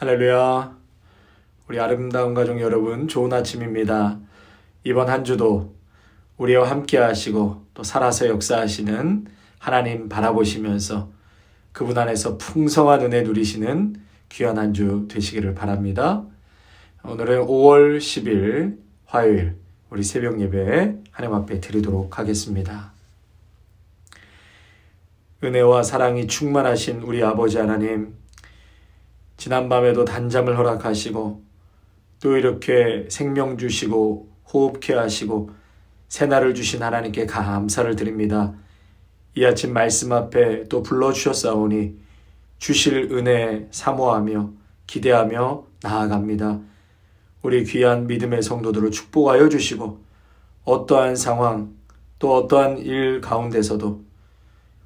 할렐루야. 우리 아름다운 가족 여러분, 좋은 아침입니다. 이번 한 주도 우리와 함께 하시고 또 살아서 역사하시는 하나님 바라보시면서 그분 안에서 풍성한 은혜 누리시는 귀한 한 주 되시기를 바랍니다. 오늘은 5월 10일 화요일 우리 새벽 예배 하나님 앞에 드리도록 하겠습니다. 은혜와 사랑이 충만하신 우리 아버지 하나님, 지난밤에도 단잠을 허락하시고 또 이렇게 생명 주시고 호흡케 하시고 새날을 주신 하나님께 감사를 드립니다. 이 아침 말씀 앞에 또 불러주셨사오니 주실 은혜 사모하며 기대하며 나아갑니다. 우리 귀한 믿음의 성도들을 축복하여 주시고 어떠한 상황 또 어떠한 일 가운데서도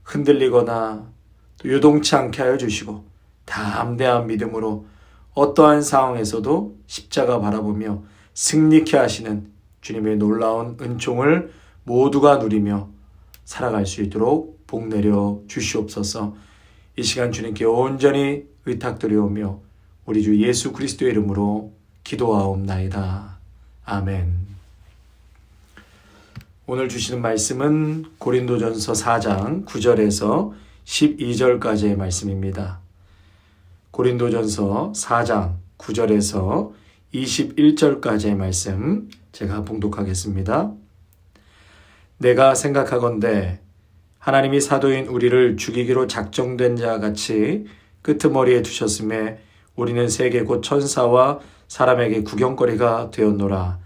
흔들리거나 또 요동치 않게 하여 주시고 담대한 믿음으로 어떠한 상황에서도 십자가 바라보며 승리케 하시는 주님의 놀라운 은총을 모두가 누리며 살아갈 수 있도록 복 내려 주시옵소서. 이 시간 주님께 온전히 의탁드리오며 우리 주 예수 그리스도의 이름으로 기도하옵나이다. 아멘. 오늘 주시는 말씀은 고린도전서 4장 9절에서 12절까지의 말씀입니다. 고린도전서 4장 9절에서 21절까지의 말씀 제가 봉독하겠습니다. 내가 생각하건대 하나님이 사도인 우리를 죽이기로 작정된 자 같이 끄트머리에 두셨음에 우리는 세계 곧 천사와 사람에게 구경거리가 되었노라.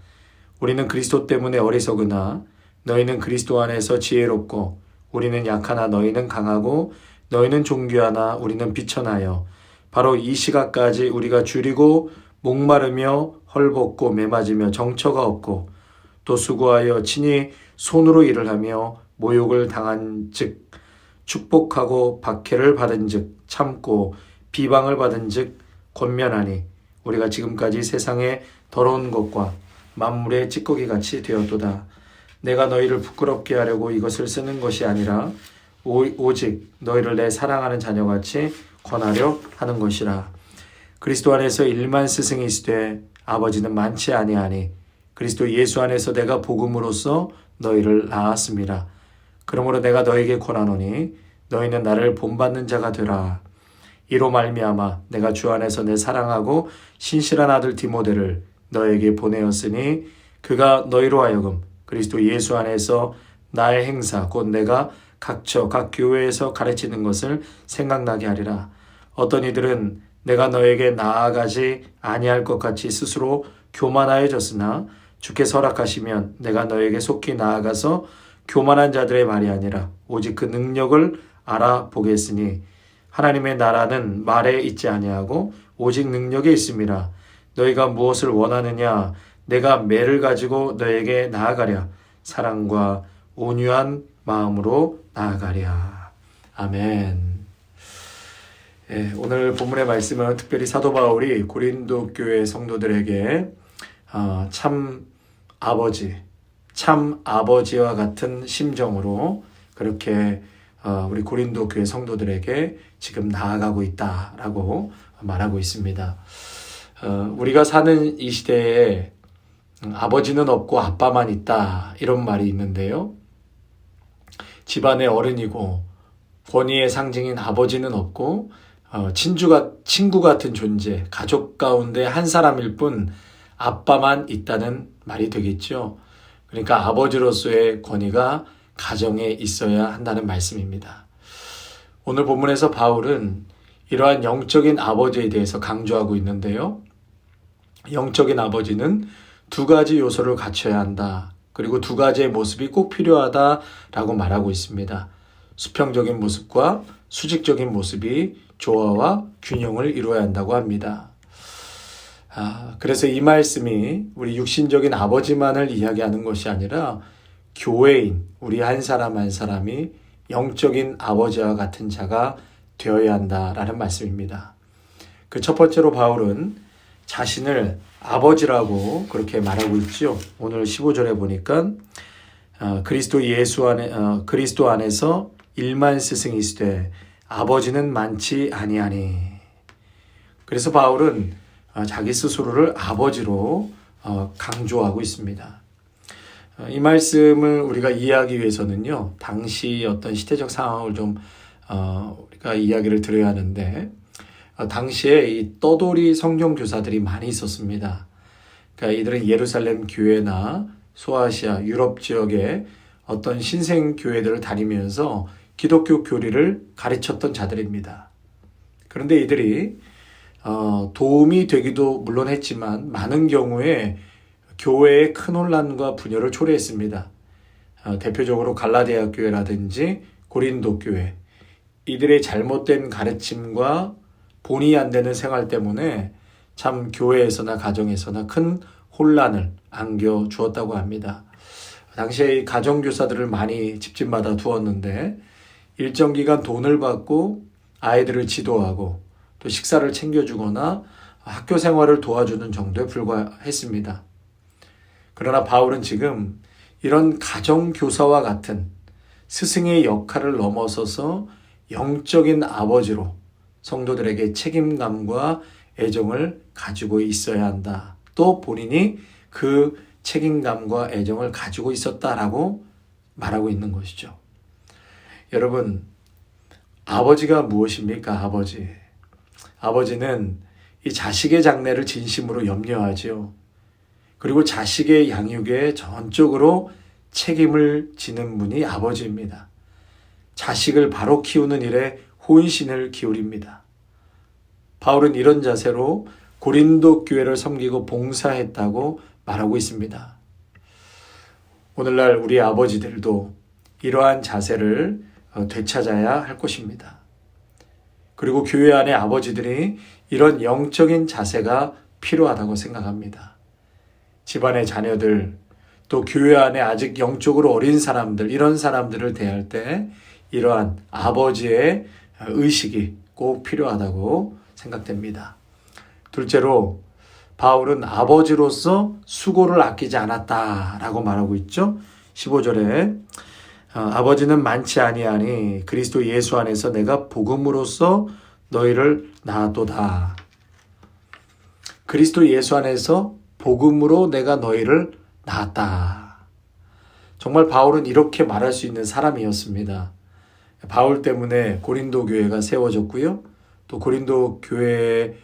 우리는 그리스도 때문에 어리석으나 너희는 그리스도 안에서 지혜롭고 우리는 약하나 너희는 강하고 너희는 존귀하나 우리는 비천하여 바로 이 시각까지 우리가 줄이고 목마르며 헐벗고 매맞으며 정처가 없고 또 수고하여 친히 손으로 일을 하며 모욕을 당한 즉 축복하고 박해를 받은 즉 참고 비방을 받은 즉 권면하니 우리가 지금까지 세상에 더러운 것과 만물의 찌꺼기 같이 되었도다. 내가 너희를 부끄럽게 하려고 이것을 쓰는 것이 아니라 오직 너희를 내 사랑하는 자녀같이 권하려 하는 것이라. 그리스도 안에서 일만 스승이 있으되 아버지는 많지 아니하니 그리스도 예수 안에서 내가 복음으로써 너희를 낳았습니다. 그러므로 내가 너에게 권하노니 너희는 나를 본받는 자가 되라. 이로 말미암아 내가 주 안에서 내 사랑하고 신실한 아들 디모데를 너에게 보내었으니 그가 너희로 하여금 그리스도 예수 안에서 나의 행사 곧 내가 각 교회에서 가르치는 것을 생각나게 하리라. 어떤 이들은 내가 너에게 나아가지 아니할 것 같이 스스로 교만하여졌으나 주께서 허락하시면 내가 너에게 속히 나아가서 교만한 자들의 말이 아니라 오직 그 능력을 알아보겠으니 하나님의 나라는 말에 있지 아니하고 오직 능력에 있음이라. 너희가 무엇을 원하느냐? 내가 매를 가지고 너에게 나아가랴. 사랑과 온유한 마음으로 나아가랴. 아멘. 오늘 본문의 말씀은 특별히 사도 바울이 고린도 교회 성도들에게 참 아버지와 같은 심정으로 그렇게 우리 고린도 교회 성도들에게 지금 나아가고 있다라고 말하고 있습니다. 우리가 사는 이 시대에 아버지는 없고 아빠만 있다 이런 말이 있는데요. 집안의 어른이고 권위의 상징인 아버지는 없고 친구 같은 존재, 가족 가운데 한 사람일 뿐 아빠만 있다는 말이 되겠죠. 그러니까 아버지로서의 권위가 가정에 있어야 한다는 말씀입니다. 오늘 본문에서 바울은 이러한 영적인 아버지에 대해서 강조하고 있는데요. 영적인 아버지는 두 가지 요소를 갖춰야 한다. 그리고 두 가지의 모습이 꼭 필요하다라고 말하고 있습니다. 수평적인 모습과 수직적인 모습이 조화와 균형을 이루어야 한다고 합니다. 그래서 이 말씀이 우리 육신적인 아버지만을 이야기하는 것이 아니라 교회인 우리 한 사람 한 사람이 영적인 아버지와 같은 자가 되어야 한다라는 말씀입니다. 그 첫 번째로 바울은 자신을 아버지라고 그렇게 말하고 있죠. 오늘 15절에 보니까 그리스도 안에서 일만 스승이 있으되 아버지는 많지 아니하니. 그래서 바울은 자기 스스로를 아버지로 강조하고 있습니다. 이 말씀을 우리가 이해하기 위해서는요, 당시 어떤 시대적 상황을 좀 우리가 이야기를 드려야 하는데, 당시에 이 떠돌이 성경 교사들이 많이 있었습니다. 그러니까 이들은 예루살렘 교회나 소아시아, 유럽 지역의 어떤 신생 교회들을 다니면서 기독교 교리를 가르쳤던 자들입니다. 그런데 이들이 도움이 되기도 물론 했지만 많은 경우에 교회에 큰 혼란과 분열을 초래했습니다. 대표적으로 갈라디아 교회라든지 고린도 교회, 이들의 잘못된 가르침과 본의 안 되는 생활 때문에 참 교회에서나 가정에서나 큰 혼란을 안겨주었다고 합니다. 당시에 이 가정교사들을 많이 집집마다 두었는데 일정 기간 돈을 받고 아이들을 지도하고 또 식사를 챙겨주거나 학교 생활을 도와주는 정도에 불과했습니다. 그러나 바울은 지금 이런 가정교사와 같은 스승의 역할을 넘어서서 영적인 아버지로 성도들에게 책임감과 애정을 가지고 있어야 한다. 또 본인이 그 책임감과 애정을 가지고 있었다라고 말하고 있는 것이죠. 여러분, 아버지가 무엇입니까? 아버지는 이 자식의 장래를 진심으로 염려하지요. 그리고 자식의 양육에 전적으로 책임을 지는 분이 아버지입니다. 자식을 바로 키우는 일에 혼신을 기울입니다. 바울은 이런 자세로 고린도 교회를 섬기고 봉사했다고 말하고 있습니다. 오늘날 우리 아버지들도 이러한 자세를 되찾아야 할 것입니다. 그리고 교회 안에 아버지들이 이런 영적인 자세가 필요하다고 생각합니다. 집안의 자녀들, 또 교회 안에 아직 영적으로 어린 사람들, 이런 사람들을 대할 때 이러한 아버지의 의식이 꼭 필요하다고 생각됩니다. 둘째로 바울은 아버지로서 수고를 아끼지 않았다라고 말하고 있죠. 15절에 아버지는 많지 아니하니 그리스도 예수 안에서 내가 복음으로써 너희를 낳았도다. 그리스도 예수 안에서 복음으로 내가 너희를 낳았다. 정말 바울은 이렇게 말할 수 있는 사람이었습니다. 바울 때문에 고린도 교회가 세워졌고요. 또 고린도 교회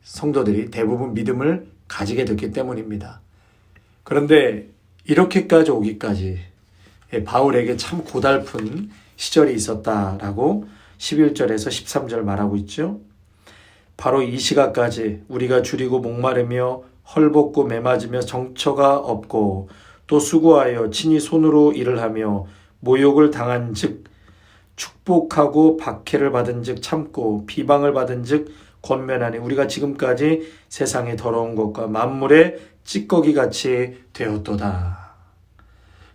성도들이 대부분 믿음을 가지게 됐기 때문입니다. 그런데 이렇게까지 오기까지 바울에게 참 고달픈 시절이 있었다라고 11절에서 13절 말하고 있죠. 바로 이 시각까지 우리가 줄이고 목마르며 헐벗고 매맞으며 정처가 없고 또 수고하여 친히 손으로 일을 하며 모욕을 당한 즉 축복하고 박해를 받은 즉 참고 비방을 받은 즉 권면하니 우리가 지금까지 세상의 더러운 것과 만물의 찌꺼기같이 되었도다.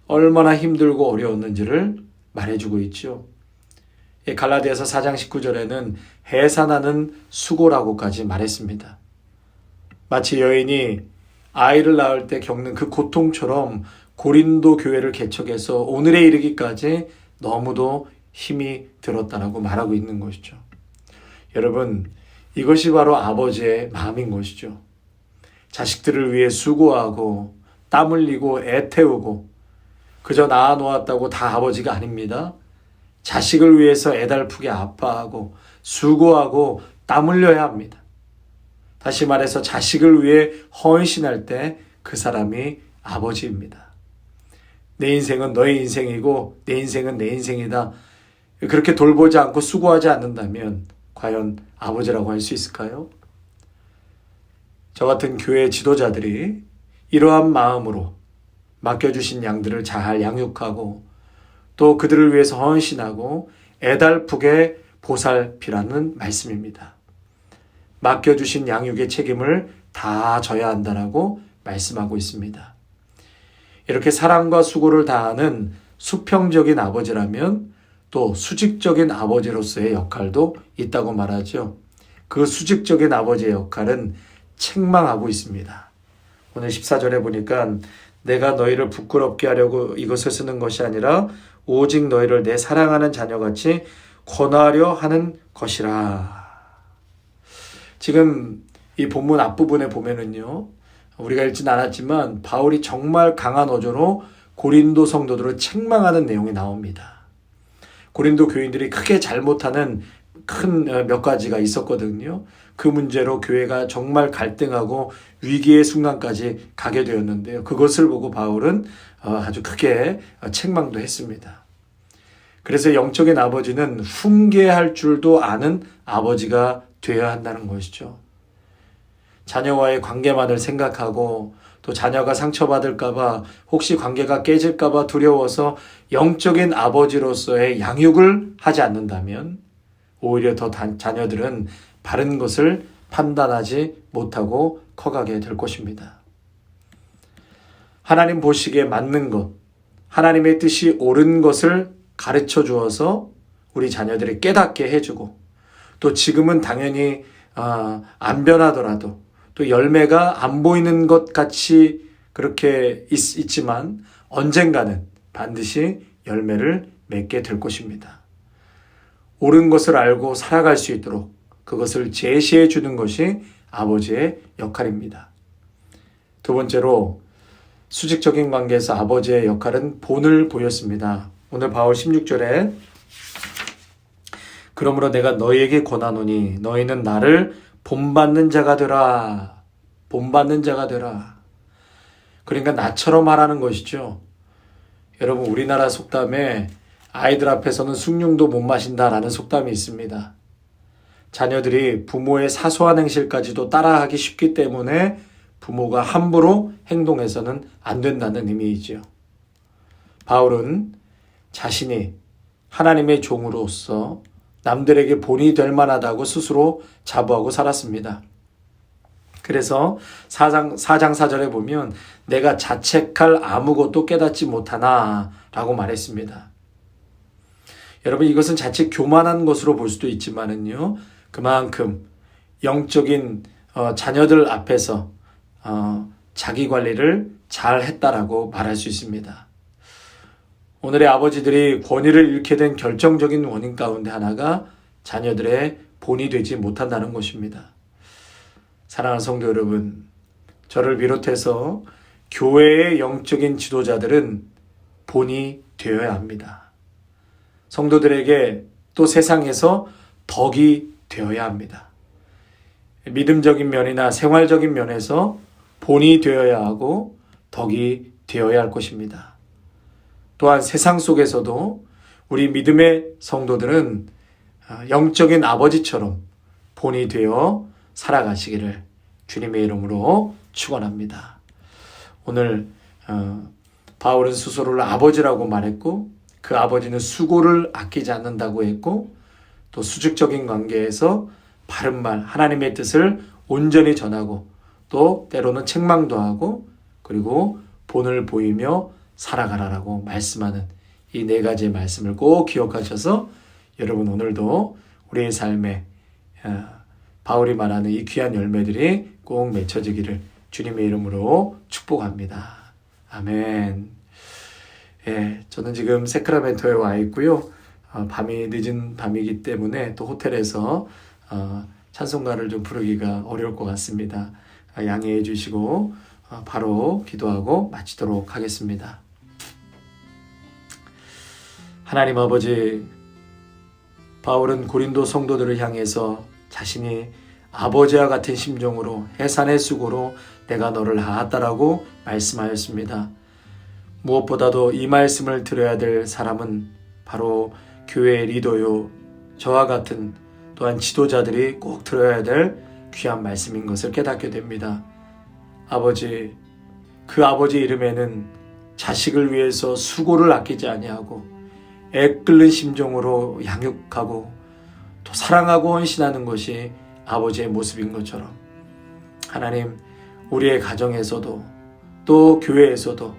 얼마나 힘들고 어려웠는지를 말해주고 있죠. 갈라디아서 4장 19절에는 해산하는 수고라고까지 말했습니다. 마치 여인이 아이를 낳을 때 겪는 그 고통처럼 고린도 교회를 개척해서 오늘에 이르기까지 너무도 힘이 들었다라고 말하고 있는 것이죠. 여러분, 이것이 바로 아버지의 마음인 것이죠. 자식들을 위해 수고하고 땀 흘리고 애태우고 그저 낳아놓았다고 다 아버지가 아닙니다. 자식을 위해서 애달프게 아파하고 수고하고 땀 흘려야 합니다. 다시 말해서 자식을 위해 헌신할 때 그 사람이 아버지입니다. 내 인생은 너의 인생이고 내 인생은 내 인생이다. 그렇게 돌보지 않고 수고하지 않는다면 과연 아버지라고 할 수 있을까요? 저 같은 교회 지도자들이 이러한 마음으로 맡겨주신 양들을 잘 양육하고 또 그들을 위해서 헌신하고 애달프게 보살피라는 말씀입니다. 맡겨주신 양육의 책임을 다 져야 한다라고 말씀하고 있습니다. 이렇게 사랑과 수고를 다하는 수평적인 아버지라면 또 수직적인 아버지로서의 역할도 있다고 말하죠. 그 수직적인 아버지의 역할은 책망하고 있습니다. 오늘 14절에 보니까 내가 너희를 부끄럽게 하려고 이것을 쓰는 것이 아니라 오직 너희를 내 사랑하는 자녀같이 권하려 하는 것이라. 지금 이 본문 앞부분에 보면은요, 우리가 읽진 않았지만 바울이 정말 강한 어조로 고린도 성도들을 책망하는 내용이 나옵니다. 고린도 교인들이 크게 잘못하는 큰 몇 가지가 있었거든요. 그 문제로 교회가 정말 갈등하고 위기의 순간까지 가게 되었는데요. 그것을 보고 바울은 아주 크게 책망도 했습니다. 그래서 영적인 아버지는 훈계할 줄도 아는 아버지가 되어야 한다는 것이죠. 자녀와의 관계만을 생각하고 또 자녀가 상처받을까봐 혹시 관계가 깨질까봐 두려워서 영적인 아버지로서의 양육을 하지 않는다면 오히려 더 자녀들은 바른 것을 판단하지 못하고 커가게 될 것입니다. 하나님 보시기에 맞는 것, 하나님의 뜻이 옳은 것을 가르쳐 주어서 우리 자녀들이 깨닫게 해주고 또 지금은 당연히 안 변하더라도 또 열매가 안 보이는 것 같이 그렇게 있지만 언젠가는 반드시 열매를 맺게 될 것입니다. 옳은 것을 알고 살아갈 수 있도록 그것을 제시해 주는 것이 아버지의 역할입니다. 두 번째로 수직적인 관계에서 아버지의 역할은 본을 보였습니다. 오늘 바울 16절에 그러므로 내가 너희에게 권하노니 너희는 나를 본받는 자가 되라. 본받는 자가 되라. 그러니까 나처럼 하라는 것이죠. 여러분 우리나라 속담에 아이들 앞에서는 숭늉도 못 마신다라는 속담이 있습니다. 자녀들이 부모의 사소한 행실까지도 따라하기 쉽기 때문에 부모가 함부로 행동해서는 안 된다는 의미이지요. 바울은 자신이 하나님의 종으로서 남들에게 본이 될 만하다고 스스로 자부하고 살았습니다. 그래서 4장 4절에 보면 내가 자책할 아무것도 깨닫지 못하나 라고 말했습니다. 여러분 이것은 자칫 교만한 것으로 볼 수도 있지만은요, 그만큼 영적인 자녀들 앞에서 자기 관리를 잘 했다라고 말할 수 있습니다. 오늘의 아버지들이 권위를 잃게 된 결정적인 원인 가운데 하나가 자녀들의 본이 되지 못한다는 것입니다. 사랑하는 성도 여러분, 저를 비롯해서 교회의 영적인 지도자들은 본이 되어야 합니다. 성도들에게 또 세상에서 덕이 되어야 합니다. 믿음적인 면이나 생활적인 면에서 본이 되어야 하고 덕이 되어야 할 것입니다. 또한 세상 속에서도 우리 믿음의 성도들은 영적인 아버지처럼 본이 되어 살아가시기를 주님의 이름으로 축원합니다. 오늘 바울은 스스로를 아버지라고 말했고 그 아버지는 수고를 아끼지 않는다고 했고 또 수직적인 관계에서 바른 말, 하나님의 뜻을 온전히 전하고 또 때로는 책망도 하고 그리고 본을 보이며 살아가라라고 말씀하는 이 네 가지의 말씀을 꼭 기억하셔서 여러분 오늘도 우리의 삶에 바울이 말하는 이 귀한 열매들이 꼭 맺혀지기를 주님의 이름으로 축복합니다. 아멘. 예, 저는 지금 세크라멘토에 와 있고요. 밤이 늦은 밤이기 때문에 또 호텔에서 찬송가를 좀 부르기가 어려울 것 같습니다. 양해해 주시고 바로 기도하고 마치도록 하겠습니다. 하나님 아버지, 바울은 고린도 성도들을 향해서 자신이 아버지와 같은 심정으로 해산의 수고로 내가 너를 낳았다라고 말씀하였습니다. 무엇보다도 이 말씀을 들어야 될 사람은 바로 교회의 리더요, 저와 같은 또한 지도자들이 꼭 들어야 될 귀한 말씀인 것을 깨닫게 됩니다. 아버지, 그 아버지 이름에는 자식을 위해서 수고를 아끼지 아니하고 애끓는 심정으로 양육하고 또 사랑하고 헌신하는 것이 아버지의 모습인 것처럼 하나님, 우리의 가정에서도 또 교회에서도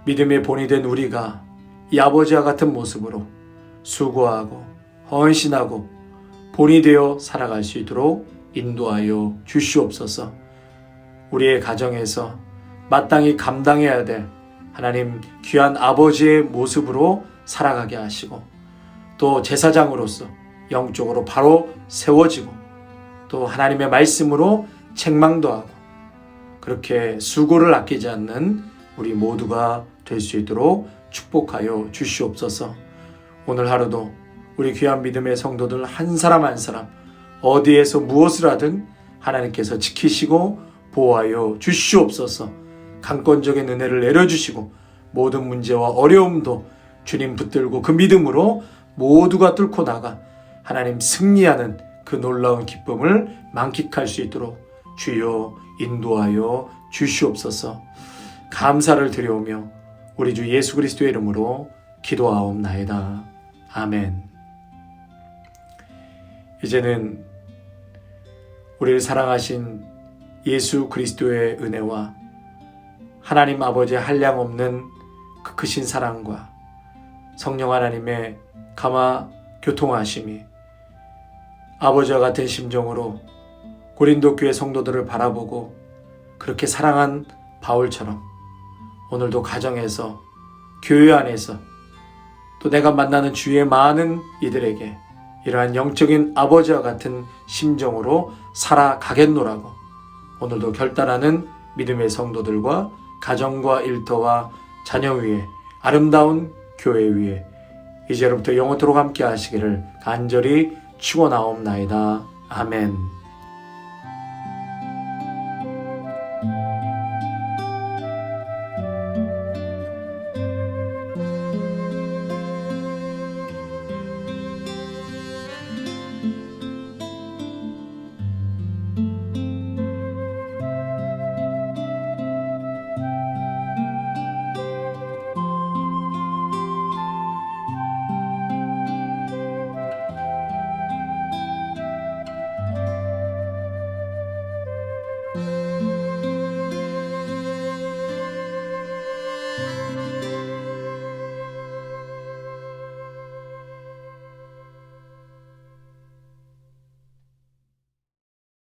믿음의 본이 된 우리가 이 아버지와 같은 모습으로 수고하고 헌신하고 본이 되어 살아갈 수 있도록 인도하여 주시옵소서. 우리의 가정에서 마땅히 감당해야 될 하나님 귀한 아버지의 모습으로 살아가게 하시고 또 제사장으로서 영적으로 바로 세워지고 또 하나님의 말씀으로 책망도 하고 그렇게 수고를 아끼지 않는 우리 모두가 될 수 있도록 축복하여 주시옵소서. 오늘 하루도 우리 귀한 믿음의 성도들 한 사람 한 사람 어디에서 무엇을 하든 하나님께서 지키시고 보호하여 주시옵소서. 강권적인 은혜를 내려주시고 모든 문제와 어려움도 주님 붙들고 그 믿음으로 모두가 뚫고 나가 하나님 승리하는 그 놀라운 기쁨을 만끽할 수 있도록 주여 인도하여 주시옵소서. 감사를 드려오며 우리 주 예수 그리스도의 이름으로 기도하옵나이다. 아멘. 이제는 우리를 사랑하신 예수 그리스도의 은혜와 하나님 아버지의 한량없는 그 크신 사랑과 성령 하나님의 감화 교통하심이 아버지와 같은 심정으로 고린도 교회 성도들을 바라보고 그렇게 사랑한 바울처럼 오늘도 가정에서 교회 안에서 또 내가 만나는 주위의 많은 이들에게 이러한 영적인 아버지와 같은 심정으로 살아가겠노라고 오늘도 결단하는 믿음의 성도들과 가정과 일터와 자녀 위에 아름다운 교회 위에 이제로부터 영원토록 함께 하시기를 간절히 축원하옵나이다. 아멘.